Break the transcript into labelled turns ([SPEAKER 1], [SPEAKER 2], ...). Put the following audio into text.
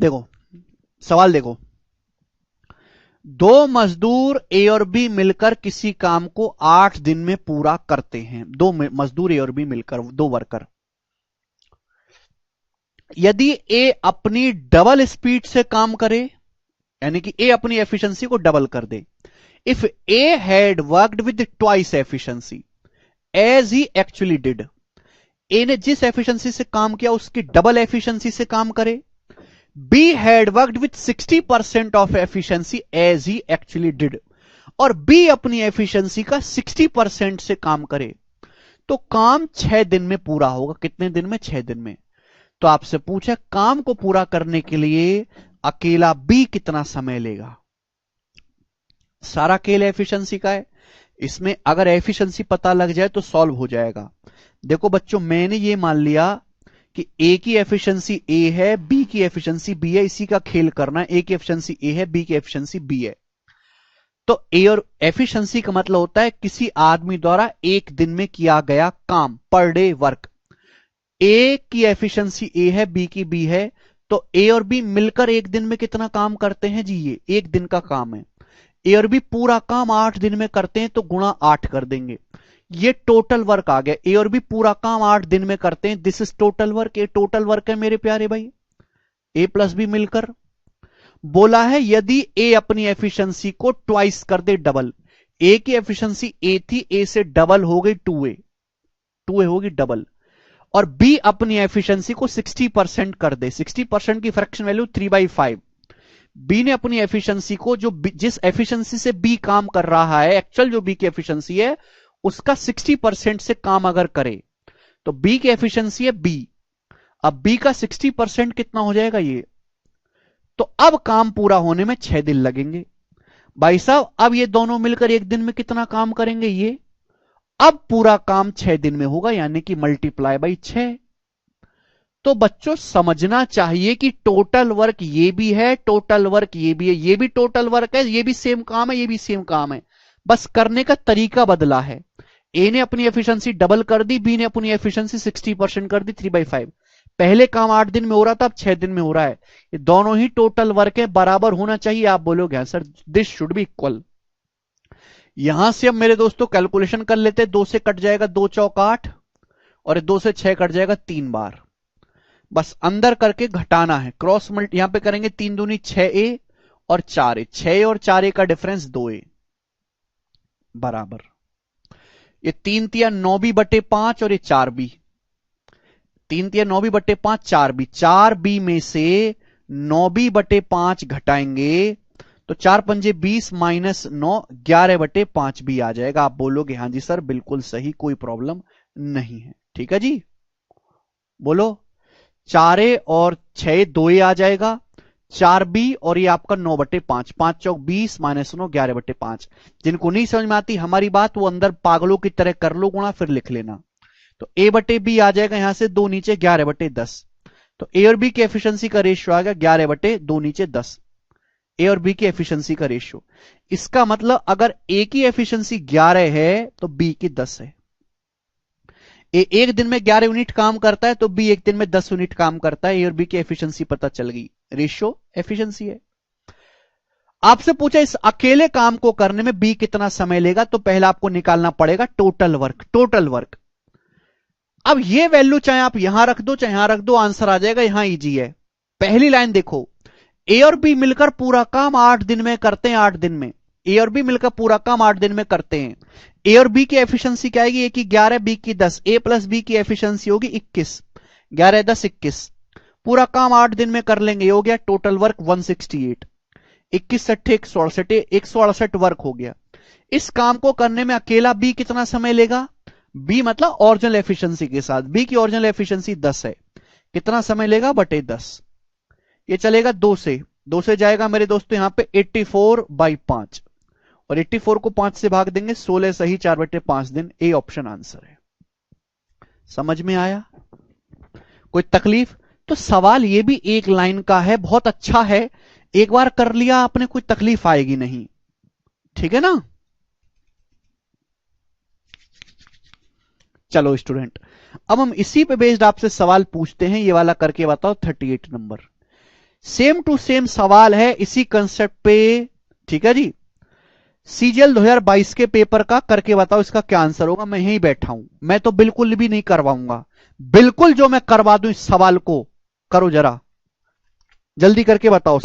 [SPEAKER 1] देखो सवाल देखो, दो मजदूर ए और बी मिलकर किसी काम को 8 दिन में पूरा करते हैं। दो मजदूर ए और बी मिलकर, दो वर्कर। यदि ए अपनी डबल स्पीड से काम करे, यानी कि ए अपनी एफिशिएंसी को डबल कर दे, if A had worked with twice efficiency as he actually did, A ने जिस एफिशिएंसी से काम किया उसकी डबल एफिशिएंसी से काम करे। B had worked with 60% of efficiency as he actually did, और बी अपनी एफिशिएंसी का 60% से काम करे, तो काम 6 दिन में पूरा होगा। कितने दिन में? 6 दिन में। तो आपसे पूछा काम को पूरा करने के लिए अकेला बी कितना समय लेगा। सारा खेल एफिशिएंसी का है, इसमें अगर एफिशिएंसी पता लग जाए तो सॉल्व हो जाएगा। देखो बच्चों, मैंने ये मान लिया कि ए की एफिशिएंसी ए है, बी की एफिशिएंसी बी है, इसी का खेल करना है। ए की एफिशिएंसी ए है, बी की एफिशिएंसी बी है। तो ए और एफिशिएंसी का मतलब होता है किसी आदमी द्वारा एक दिन में किया गया काम, पर डे वर्क। ए की एफिशिएंसी ए है, बी की बी है, तो ए और बी मिलकर एक दिन में कितना काम करते हैं जी? ये एक दिन का काम है। ए और बी पूरा काम 8 दिन में करते हैं, तो गुणा 8 कर देंगे। ये टोटल वर्क आ गया। ए और बी पूरा काम 8 दिन में करते हैं, दिस इज टोटल वर्क। ये टोटल वर्क है मेरे प्यारे भाई, ए प्लस बी मिलकर। बोला है यदि ए अपनी एफिशिएंसी को ट्वाइस कर दे, डबल। ए की एफिशिएंसी ए थी, ए से डबल हो गई 2a, 2a होगी डबल। और बी अपनी एफिशिएंसी को 60% कर दे, 60% की फ्रैक्शन वैल्यू 3/5। बी ने अपनी एफिशिएंसी को, जो जिस एफिशिएंसी से बी काम कर रहा है, एक्चुअल जो बी की एफिशिएंसी है उसका 60% से काम अगर करे, तो बी की एफिशिएंसी है बी। अब बी का 60% कितना हो जाएगा? ये। तो अब काम पूरा होने में 6 दिन लगेंगे भाई साहब। अब ये दोनों मिलकर एक दिन में कितना काम करेंगे? ये। अब पूरा काम 6 दिन में होगा, यानी कि मल्टीप्लाई बाई 6। तो बच्चों समझना चाहिए कि टोटल वर्क ये भी है, टोटल वर्क ये भी है, ये भी टोटल वर्क है, ये भी सेम काम है, ये भी सेम काम है, बस करने का तरीका बदला है। ए ने अपनी एफिशिएंसी डबल कर दी, बी ने अपनी एफिशिएंसी 60% कर दी, 3/5। पहले काम 8 दिन में हो रहा था, अब 6 दिन में हो रहा है। ये दोनों ही टोटल वर्क है, बराबर होना चाहिए। आप बोलोगे sir this should be equal. यहां से अब मेरे दोस्तों कैलकुलेशन कर लेते, 2 से कट जाएगा 2 चौक 8, और 2 से 6 कट जाएगा 3 बार। बस अंदर करके घटाना है, क्रॉस मल्टी यहां पे करेंगे, 3 दूनी 6a और 4a, 6 और 4a का डिफरेंस 2a बराबर। ये 3 तिया 9b/5 और ये 4b, 3 तिया 9b/5, 4b, 4b में से 9b/5 घटाएंगे तो 4 पंजे 20 माइनस 9, 11/5 भी आ जाएगा। आप बोलोगे हाँ जी सर बिल्कुल सही, कोई प्रॉब्लम नहीं है। ठीक है जी, बोलो। 4a और 6 2a आ जाएगा, 4b और ये आपका 9/5, 5 चौक 20 माइनस 9, 11/5। जिनको नहीं समझ में आती हमारी बात, वो अंदर पागलों की तरह कर लो गुणा, फिर लिख लेना। तो a/b आ जाएगा, यहां से 2 नीचे 11/10। तो ए और बी की एफिशिएंसी का रेशियो आ गया 11/2 नीचे 10। ए और बी की एफिशिएंसी का रेशियो, इसका मतलब अगर ए की एफिशिएंसी 11 है तो बी की 10 है। ए एक दिन में 11 यूनिट काम करता है तो बी एक दिन में 10 यूनिट काम करता है। ए और बी की एफिशिएंसी पता चल गई, रेशियो एफिशिएंसी है। आपसे पूछा इस अकेले काम को करने में बी कितना समय लेगा, तो पहले आपको निकालना पड़ेगा टोटल वर्क। टोटल वर्क, अब ये वैल्यू चाहे आप यहां रख दो चाहे यहां रख दो, आंसर आ जाएगा, यहां इजी है। पहली लाइन देखो, ए और बी मिलकर पूरा काम 8 दिन में करते हैं, 8 दिन में ए और बी मिलकर पूरा काम 8 दिन में करते हैं। ए और बी की एफिशिएंसी क्या आएगी? ए की 11, बी की 10, ए प्लस बी की एफिशिएंसी होगी 21, 11 10 21। पूरा काम 8 दिन में कर लेंगे, हो गया टोटल वर्क 168। 21 सट्ठे 168, 168 वर्क हो गया। इस काम को करने में अकेला बी कितना समय लेगा? बी मतलब ओरिजिनल एफिशिएंसी के साथ, बी की ओरिजिनल एफिशिएंसी 10 है, कितना समय लेगा? बटे 10। ये चलेगा 2 से जाएगा मेरे दोस्तों यहां पे 84/5, और 84 को 5 से भाग देंगे, 16 सही 4/5 दिन। ए ऑप्शन आंसर है। समझ में आया? कोई तकलीफ? तो सवाल ये भी एक लाइन का है, बहुत अच्छा है, एक बार कर लिया आपने कोई तकलीफ आएगी नहीं। ठीक है ना? चलो स्टूडेंट, अब हम इसी पे बेस्ड आपसे सवाल पूछते हैं। ये वाला करके बताओ 38 नंबर। सेम टू सेम सवाल है इसी कंसेप्ट पे, ठीक है जी। सीजीएल 2022 के पेपर का करके बताओ इसका क्या आंसर होगा। मैं यहीं बैठा हूं, मैं तो बिल्कुल भी नहीं करवाऊंगा। बिल्कुल जो मैं करवा दूं इस सवाल को, करो जरा, जल्दी करके बताओ।